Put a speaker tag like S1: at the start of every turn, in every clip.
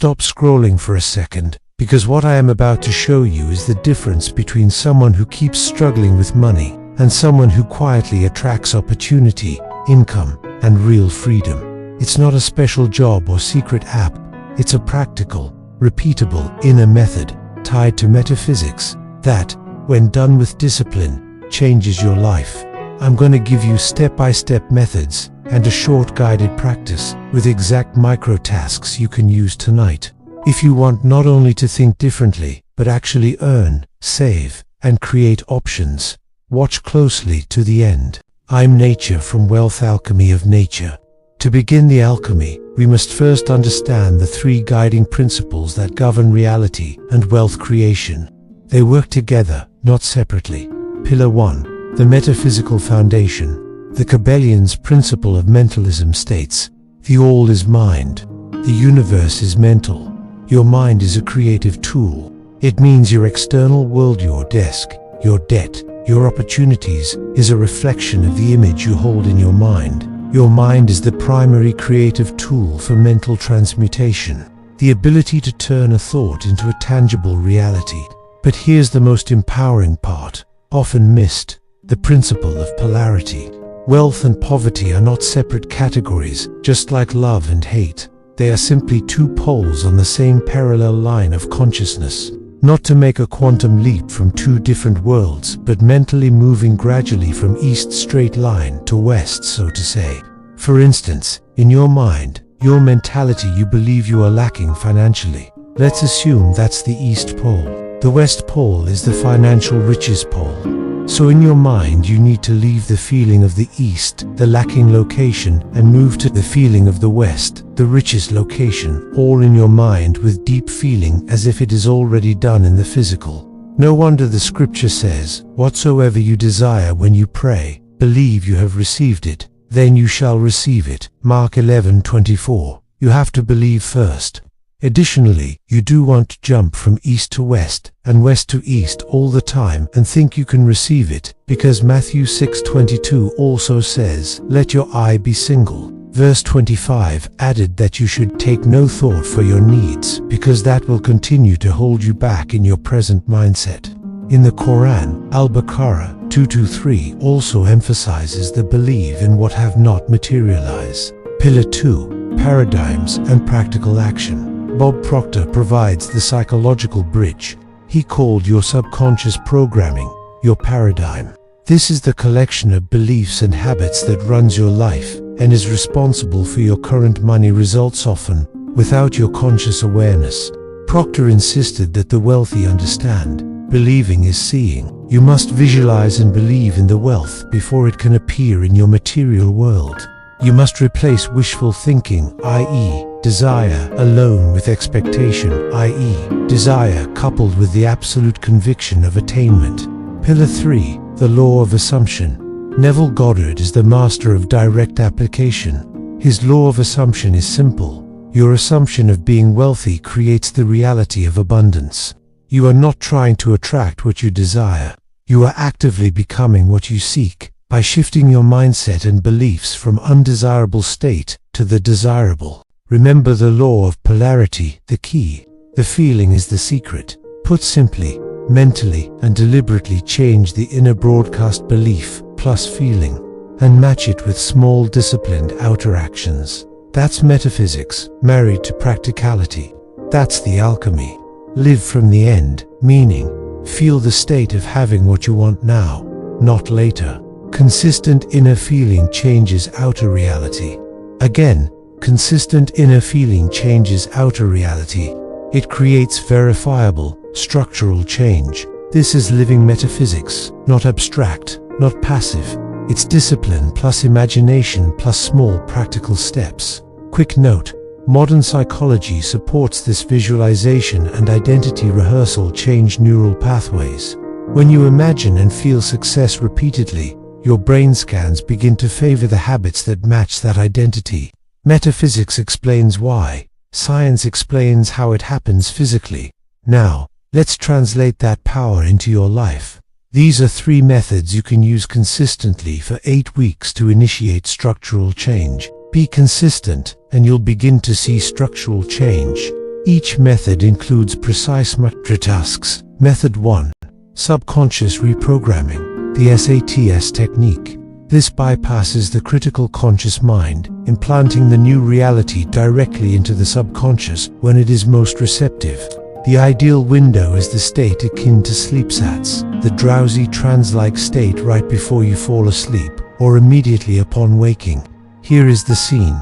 S1: stop scrolling for a second, because what I am about to show you is the difference between someone who keeps struggling with money and someone who quietly attracts opportunity, income, and real freedom. It's not a special job or secret app. It's a practical, repeatable inner method tied to metaphysics that, when done with discipline, changes your life. I'm going to give you step-by-step methods and a short guided practice with exact micro-tasks you can use tonight. If you want not only to think differently, but actually earn, save, and create options, watch closely to the end. I'm Nature from Wealth Alchemy of Nature. To begin the alchemy, we must first understand the three guiding principles that govern reality and wealth creation. They work together, not separately. Pillar 1. The Metaphysical Foundation. The Kybalion's principle of mentalism states, the all is mind. The universe is mental. Your mind is a creative tool. It means your external world, your desk, your debt, your opportunities, is a reflection of the image you hold in your mind. Your mind is the primary creative tool for mental transmutation, the ability to turn a thought into a tangible reality. But here's the most empowering part, often missed, the principle of polarity. Wealth and poverty are not separate categories, just like love and hate. They are simply two poles on the same parallel line of consciousness. Not to make a quantum leap from two different worlds, but mentally moving gradually from east straight line to west, so to say. For instance, in your mind, your mentality, you believe you are lacking financially. Let's assume that's the east pole. The west pole is the financial riches pole. So in your mind you need to leave the feeling of the east, the lacking location, and move to the feeling of the west, the richest location, all in your mind with deep feeling as if it is already done in the physical. No wonder the scripture says, whatsoever you desire when you pray, believe you have received it, then you shall receive it. Mark 11:24. You have to believe first. Additionally, you do want to jump from east to west and west to east all the time and think you can receive it, because Matthew 6:22 also says, let your eye be single. Verse 25 added that you should take no thought for your needs, because that will continue to hold you back in your present mindset. In the Quran, Al-Baqarah 223 also emphasizes the believe in what have not materialize. Pillar 2. Paradigms and practical action. Bob Proctor provides the psychological bridge. He called your subconscious programming your paradigm. This is the collection of beliefs and habits that runs your life and is responsible for your current money results, often without your conscious awareness. Proctor insisted that the wealthy understand, believing is seeing. You must visualize and believe in the wealth before it can appear in your material world. You must replace wishful thinking, i.e., desire, alone with expectation, i.e., desire coupled with the absolute conviction of attainment. Pillar 3. The Law of Assumption. Neville Goddard is the master of direct application. His law of assumption is simple. Your assumption of being wealthy creates the reality of abundance. You are not trying to attract what you desire. You are actively becoming what you seek, by shifting your mindset and beliefs from undesirable state to the desirable. Remember the law of polarity, the key. The feeling is the secret. Put simply, mentally and deliberately change the inner broadcast belief plus feeling and match it with small disciplined outer actions. That's metaphysics married to practicality. That's the alchemy. Live from the end, meaning, feel the state of having what you want now, not later. Consistent inner feeling changes outer reality. Again, consistent inner feeling changes outer reality. It creates verifiable, structural change. This is living metaphysics, not abstract, not passive. It's discipline plus imagination plus small practical steps. Quick note, modern psychology supports this visualization and identity rehearsal change neural pathways. When you imagine and feel success repeatedly, your brain scans begin to favor the habits that match that identity. Metaphysics explains why. Science explains how it happens physically. Now, let's translate that power into your life. These are 3 methods you can use consistently for 8 weeks to initiate structural change. Be consistent, and you'll begin to see structural change. Each method includes precise tasks. Method 1. Subconscious reprogramming, the SATS technique. This bypasses the critical conscious mind, implanting the new reality directly into the subconscious when it is most receptive. The ideal window is the state akin to sleep sats, the drowsy trance-like state right before you fall asleep, or immediately upon waking. Here is the scene.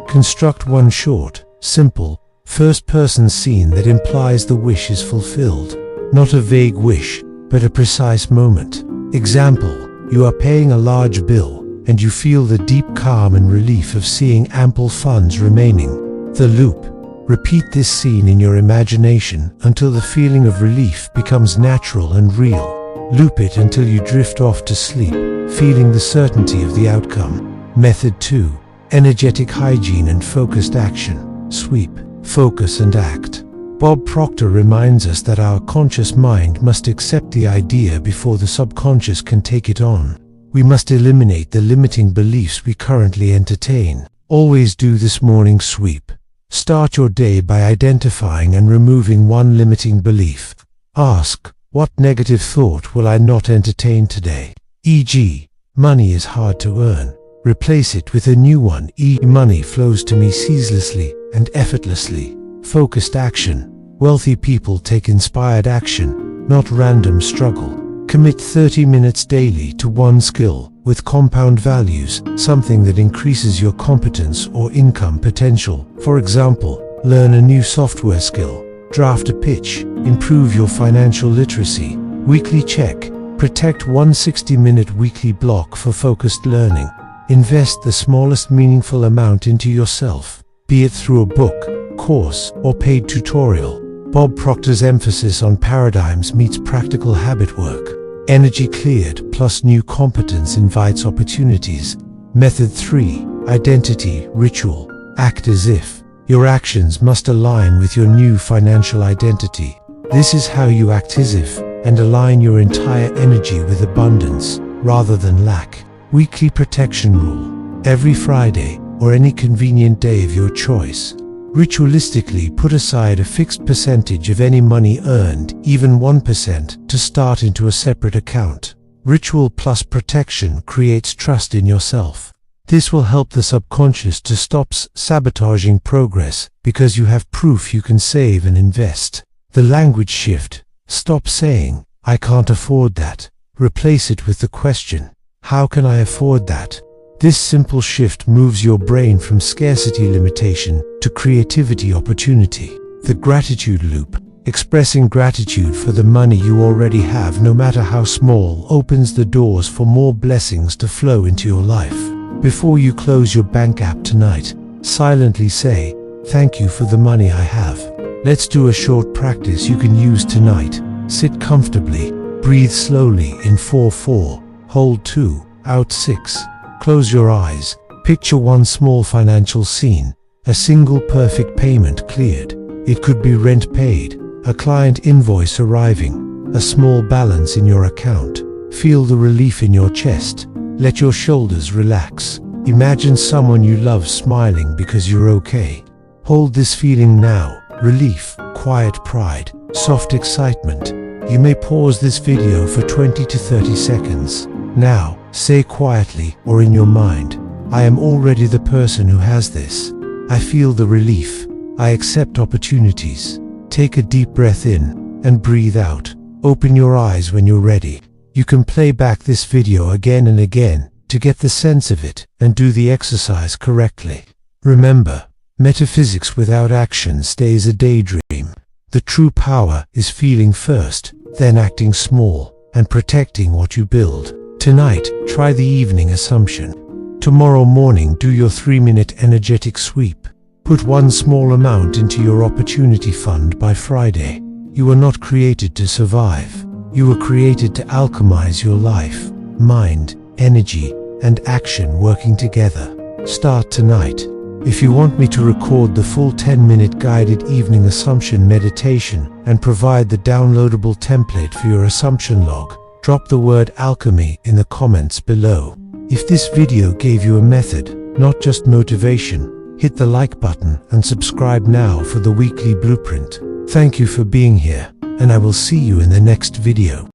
S1: Construct one short, simple, first-person scene that implies the wish is fulfilled. Not a vague wish, but a precise moment. Example: you are paying a large bill, and you feel the deep calm and relief of seeing ample funds remaining. The loop. Repeat this scene in your imagination until the feeling of relief becomes natural and real. Loop it until you drift off to sleep, feeling the certainty of the outcome. Method 2. Energetic hygiene and focused action. Sweep, focus and act. Bob Proctor reminds us that our conscious mind must accept the idea before the subconscious can take it on. We must eliminate the limiting beliefs we currently entertain. Always do this morning sweep. Start your day by identifying and removing one limiting belief. Ask, what negative thought will I not entertain today? E.g., money is hard to earn. Replace it with a new one. Money flows to me ceaselessly and effortlessly. Focused action. Wealthy people take inspired action, not random struggle. Commit 30 minutes daily to one skill, with compound values, something that increases your competence or income potential. For example, learn a new software skill, draft a pitch, improve your financial literacy. Weekly check. Protect one 60-minute weekly block for focused learning. Invest the smallest meaningful amount into yourself, be it through a book, course, or paid tutorial. Bob Proctor's emphasis on paradigms meets practical habit work. Energy cleared plus new competence invites opportunities. Method 3. Identity, ritual. Act as if. Your actions must align with your new financial identity. This is how you act as if, and align your entire energy with abundance, rather than lack. Weekly protection rule. Every Friday, or any convenient day of your choice, ritualistically put aside a fixed percentage of any money earned, even 1%, to start into a separate account. Ritual plus protection creates trust in yourself. This will help the subconscious to stop sabotaging progress, because you have proof you can save and invest. The language shift. Stop saying, "I can't afford that." Replace it with the question, "How can I afford that?" This simple shift moves your brain from scarcity limitation to creativity opportunity. The gratitude loop. Expressing gratitude for the money you already have, no matter how small, opens the doors for more blessings to flow into your life. Before you close your bank app tonight, silently say, "Thank you for the money I have." Let's do a short practice you can use tonight. Sit comfortably. Breathe slowly in 4-4. Hold 2, out 6. Close your eyes. Picture one small financial scene. A single perfect payment cleared. It could be rent paid, a client invoice arriving, a small balance in your account. Feel the relief in your chest. Let your shoulders relax. Imagine someone you love smiling because you're okay. Hold this feeling now. Relief, quiet pride, soft excitement. You may pause this video for 20 to 30 seconds. Now, say quietly or in your mind, "I am already the person who has this. I feel the relief. I accept opportunities." Take a deep breath in and breathe out. Open your eyes when you're ready. You can play back this video again and again to get the sense of it and do the exercise correctly. Remember, metaphysics without action stays a daydream. The true power is feeling first, then acting small, and protecting what you build. Tonight, try the evening assumption. Tomorrow morning, do your 3-minute energetic sweep. Put one small amount into your opportunity fund by Friday. You were not created to survive. You were created to alchemize your life, mind, energy, and action working together. Start tonight. If you want me to record the full 10-minute guided evening assumption meditation and provide the downloadable template for your assumption log, drop the word alchemy in the comments below. If this video gave you a method, not just motivation, hit the like button and subscribe now for the weekly blueprint. Thank you for being here, and I will see you in the next video.